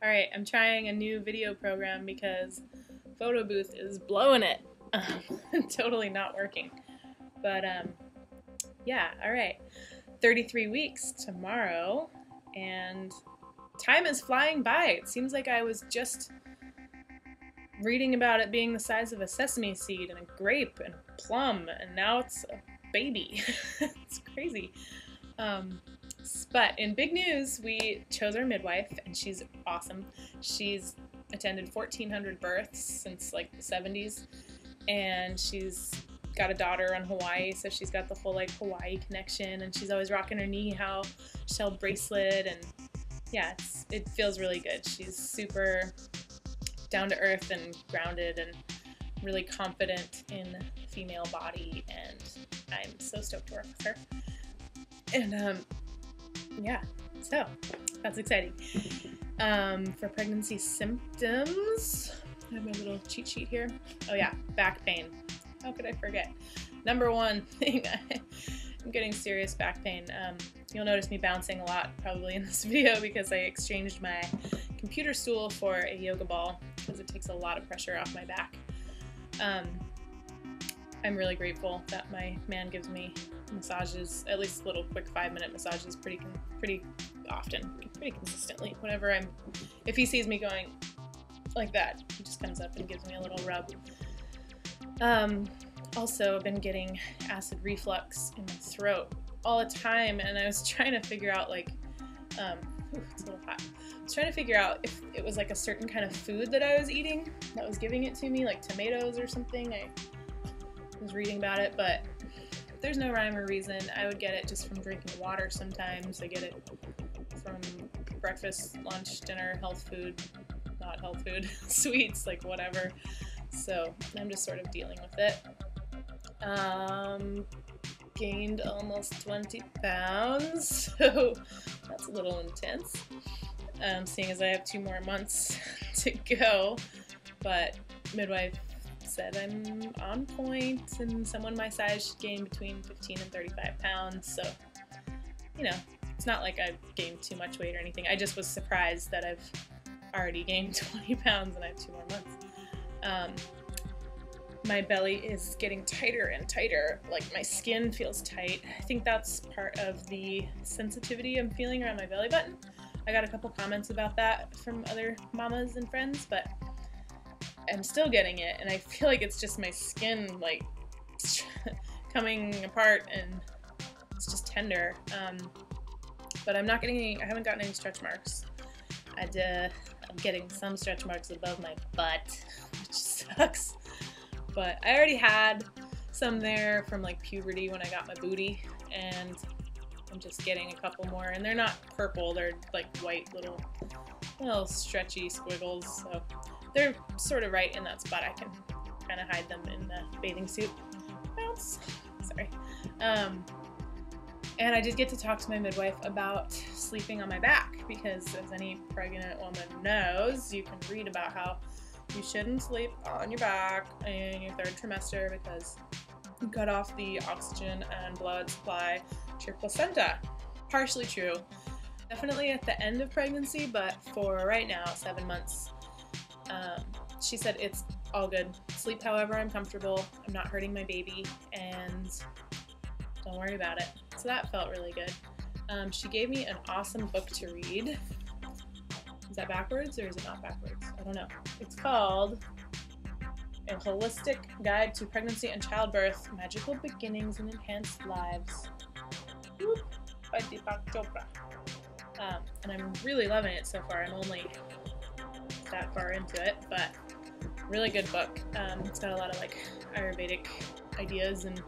Alright, I'm trying a new video program because Photo Booth is blowing it. Totally not working. But yeah, alright. 33 weeks tomorrow, and time is flying by. It seems like I was just reading about it being the size of a sesame seed and a grape and a plum, and now it's a baby. It's crazy. But in big news, we chose our midwife, and she's awesome. She's attended 1,400 births since like the 70s, and she's got a daughter on Hawaii, so she's got the whole like Hawaii connection, and she's always rocking her knee-how shell bracelet, and yeah, it feels really good. She's super down to earth and grounded and really confident in the female body, and I'm so stoked to work with her. And yeah, so that's exciting. For pregnancy symptoms, I have my little cheat sheet here. Oh yeah, back pain. How could I forget? Number one thing, I'm getting serious back pain. You'll notice me bouncing a lot probably in this video because I exchanged my computer stool for a yoga ball because it takes a lot of pressure off my back. I'm really grateful that my man gives me massages, at least little quick 5-minute massages pretty often, pretty consistently. If he sees me going like that, he just comes up and gives me a little rub. Also, I've been getting acid reflux in my throat all the time, and I was trying to figure out like, it's a little hot. I was trying to figure out if it was like a certain kind of food that I was eating that was giving it to me, like tomatoes or something. I was reading about it, but there's no rhyme or reason. I would get it just from drinking water sometimes. I get it from breakfast, lunch, dinner, health food, not health food, sweets, like whatever. So I'm just sort of dealing with it. Gained almost 20 pounds, so that's a little intense, seeing as I have 2 more months to go, but midwife said I'm on point, and someone my size should gain between 15 and 35 pounds, so, you know, it's not like I've gained too much weight or anything. I just was surprised that I've already gained 20 pounds and I have 2 more months. My belly is getting tighter and tighter, like my skin feels tight. I think that's part of the sensitivity I'm feeling around my belly button. I got a couple comments about that from other mamas and friends, but I'm still getting it, and I feel like it's just my skin like coming apart, and it's just tender. But I haven't gotten any stretch marks. I'm getting some stretch marks above my butt, which sucks. But I already had some there from like puberty when I got my booty, and I'm just getting a couple more, and they're not purple, they're like white little stretchy squiggles, so they're sort of right in that spot. I can kind of hide them in the bathing suit. Bounce. Sorry. And I did get to talk to my midwife about sleeping on my back, because as any pregnant woman knows, you can read about how you shouldn't sleep on your back in your 3rd trimester because you cut off the oxygen and blood supply to your placenta. Partially true. Definitely at the end of pregnancy, but for right now, 7 months, she said it's all good. Sleep however I'm comfortable. I'm not hurting my baby, and don't worry about it. So that felt really good. She gave me an awesome book to read. Is that backwards or is it not backwards? I don't know. It's called A Holistic Guide to Pregnancy and Childbirth, Magical Beginnings and Enhanced Lives, by Deepak Chopra. And I'm really loving it so far. I'm only that far into it, but really good book. It's got a lot of like Ayurvedic ideas and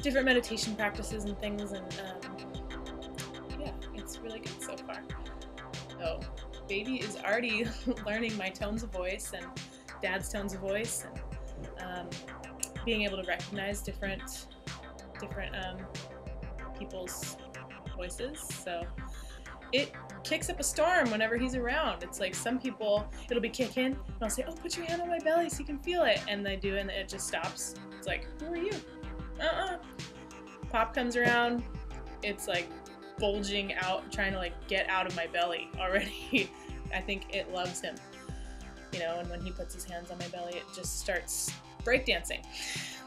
different meditation practices and things, and yeah, it's really good so far. So baby is already learning my tones of voice and dad's tones of voice, and being able to recognize different people's voices. So it kicks up a storm whenever he's around. It's like some people, it'll be kicking, and I'll say, oh, put your hand on my belly so you can feel it, and they do, and it just stops. It's like, who are you? Pop comes around, it's like bulging out, trying to like get out of my belly already. I think it loves him, you know, and when he puts his hands on my belly, it just starts breakdancing,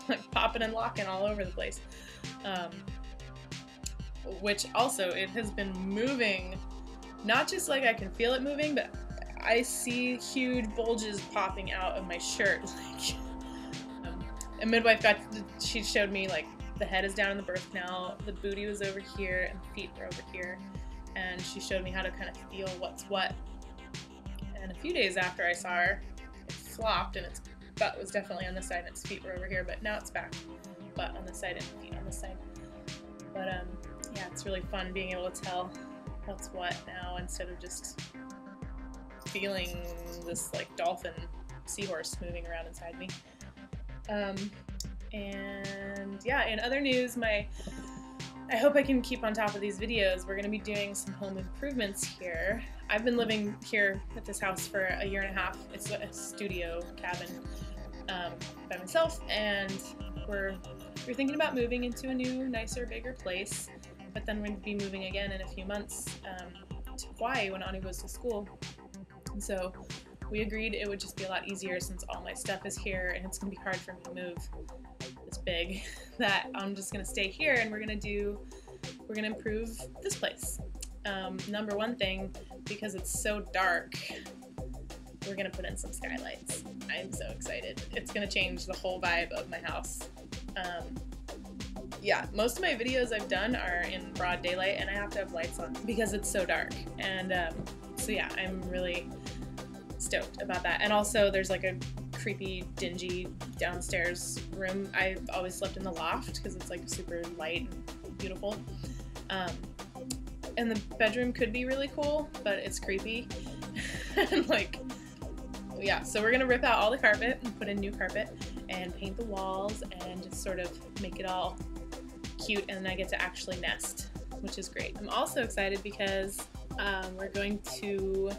like popping and locking all over the place. Which also, it has been moving, not just like I can feel it moving, but I see huge bulges popping out of my shirt. Like, and Midwife she showed me, like, the head is down in the birth canal, the booty was over here, and the feet were over here. And she showed me how to kind of feel what's what. And a few days after I saw her, it flopped, and its butt was definitely on this side, and its feet were over here, but now it's back. Butt on this side and feet on this side. But yeah, it's really fun being able to tell what's what now, instead of just feeling this like dolphin seahorse moving around inside me. And yeah, in other news, I hope I can keep on top of these videos. We're going to be doing some home improvements here. I've been living here at this house for a year and a half. It's a studio cabin by myself, and we're thinking about moving into a new, nicer, bigger place. But then we're going to be moving again in a few months to Hawaii when Ani goes to school. And so we agreed it would just be a lot easier, since all my stuff is here and it's going to be hard for me to move this big, that I'm just going to stay here, and we're going to improve this place. Number one thing, because it's so dark, we're going to put in some skylights. I'm so excited. It's going to change the whole vibe of my house. Yeah, most of my videos I've done are in broad daylight, and I have to have lights on because it's so dark. And so yeah, I'm really stoked about that. And also, there's like a creepy, dingy downstairs room. I've always slept in the loft because it's like super light and beautiful. And the bedroom could be really cool, but it's creepy. And like, yeah, so we're gonna rip out all the carpet and put in new carpet and paint the walls and just sort of make it all cute, and then I get to actually nest, which is great. I'm also excited because we're going to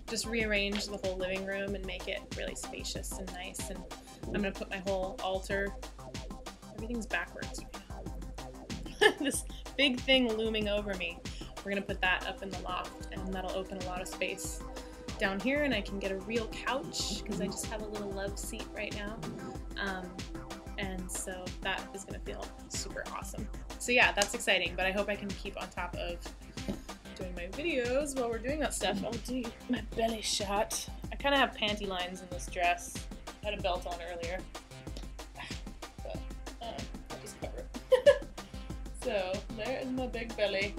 just rearrange the whole living room and make it really spacious and nice, and I'm going to put my whole altar, everything's backwards right now. This big thing looming over me, we're going to put that up in the loft, and that'll open a lot of space down here, and I can get a real couch because I just have a little love seat right now. And so that is going to feel super awesome. So yeah, that's exciting, but I hope I can keep on top of doing my videos while we're doing that stuff. I'll do my belly shot. I kind of have panty lines in this dress. I had a belt on earlier, but I'll just cover it. So there is my big belly.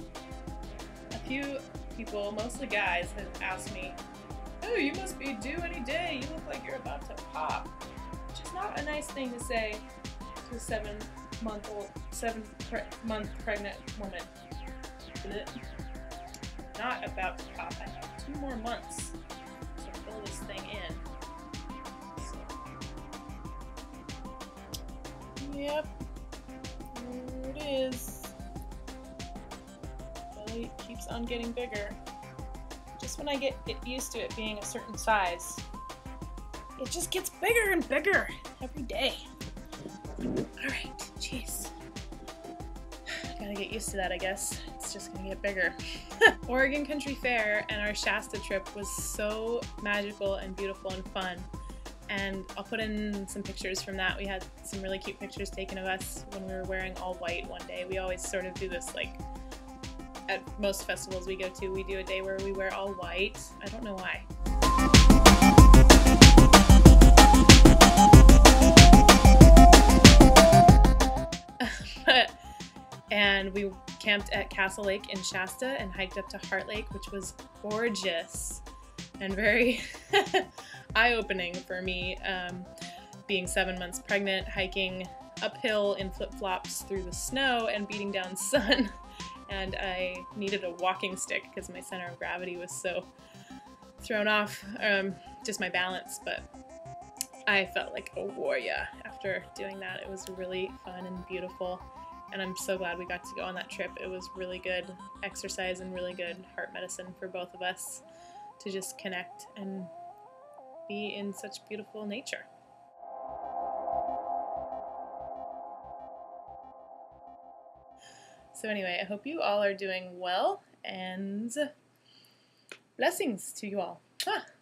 A few people, mostly guys, have asked me, "Oh, you must be due any day. You look like you're about to pop." Which is not a nice thing to say to a 7-month pregnant woman. Not about to pop. I have 2 more months to fill this thing in. So. Yep. There it is. Belly keeps on getting bigger. Just when I get used to it being a certain size, it just gets bigger and bigger every day. Alright, jeez. Gotta get used to that, I guess. It's just gonna get bigger. Oregon Country Fair and our Shasta trip was so magical and beautiful and fun. And I'll put in some pictures from that. We had some really cute pictures taken of us when we were wearing all white one day. We always sort of do this, like, at most festivals we go to, we do a day where we wear all white. I don't know why. And we camped at Castle Lake in Shasta and hiked up to Heart Lake, which was gorgeous and very eye-opening for me, being 7 months pregnant, hiking uphill in flip-flops through the snow and beating down sun. And I needed a walking stick because my center of gravity was so thrown off, just my balance, but I felt like a warrior after doing that. It was really fun and beautiful, and I'm so glad we got to go on that trip. It was really good exercise and really good heart medicine for both of us to just connect and be in such beautiful nature. So anyway, I hope you all are doing well, and blessings to you all. Huh.